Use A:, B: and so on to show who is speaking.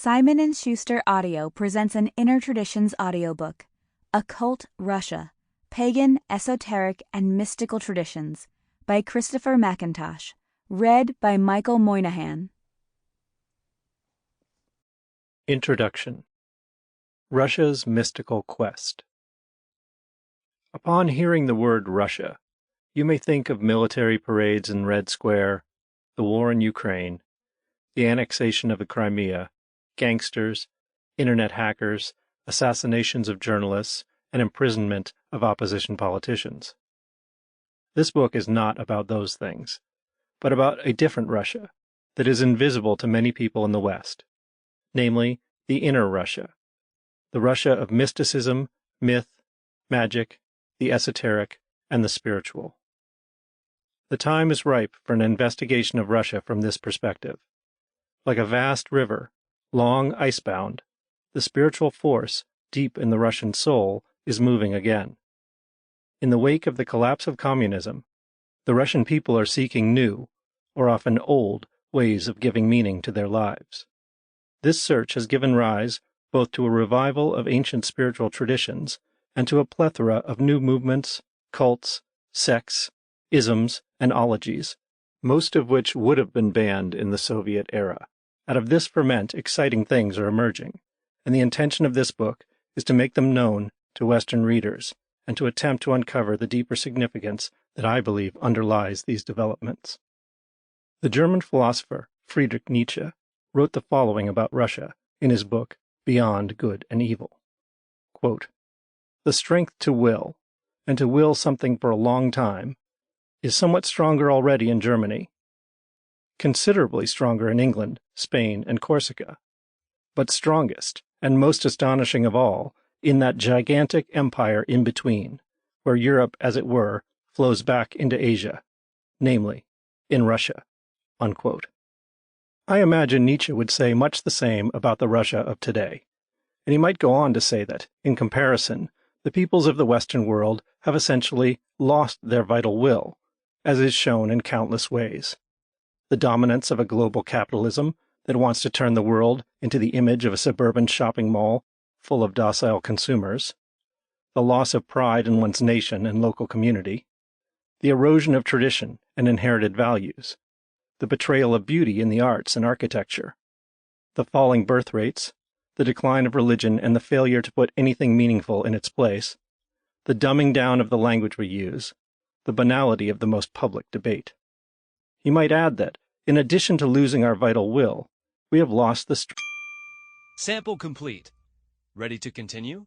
A: Simon & Schuster Audio presents an Inner Traditions audiobook, Occult Russia, Pagan, Esoteric, and Mystical Traditions, by Christopher Mcintosh, read by Michael Moynihan.
B: Introduction. Russia's Mystical Quest. Upon hearing the word Russia, you may think of military parades in Red Square, the war in Ukraine, the annexation of the Crimea, gangsters, internet hackers, assassinations of journalists, and imprisonment of opposition politicians. This book is not about those things, but about a different Russia that is invisible to many people in the West, namely the inner Russia, the Russia of mysticism, myth, magic, the esoteric, and the spiritual. The time is ripe for an investigation of Russia from this perspective. Like a vast river, long icebound, the spiritual force deep in the Russian soul is moving again. In the wake of the collapse of communism, the Russian people are seeking new, or often old, ways of giving meaning to their lives. This search has given rise both to a revival of ancient spiritual traditions and to a plethora of new movements, cults, sects, isms, and ologies, most of which would have been banned in the Soviet era. Out of this ferment, exciting things are emerging, and the intention of this book is to make them known to Western readers and to attempt to uncover the deeper significance that I believe underlies these developments. The German philosopher Friedrich Nietzsche wrote the following about Russia in his book Beyond Good and Evil. Quote, "The strength to will, and to will something for a long time, is somewhat stronger already in Germany, considerably stronger in England, Spain, and Corsica, but strongest, and most astonishing of all, in that gigantic empire in between, where Europe, as it were, flows back into Asia, namely, in Russia." Unquote. I imagine Nietzsche would say much the same about the Russia of today, and he might go on to say that, in comparison, the peoples of the Western world have essentially lost their vital will, as is shown in countless ways. The dominance of a global capitalism that wants to turn the world into the image of a suburban shopping mall full of docile consumers, the loss of pride in one's nation and local community, the erosion of tradition and inherited values, the betrayal of beauty in the arts and architecture, the falling birth rates, the decline of religion and the failure to put anything meaningful in its place, the dumbing down of the language we use, the banality of the most public debate. He might add that, in addition to losing our vital will, we have lost the
C: Sample complete. Ready to continue?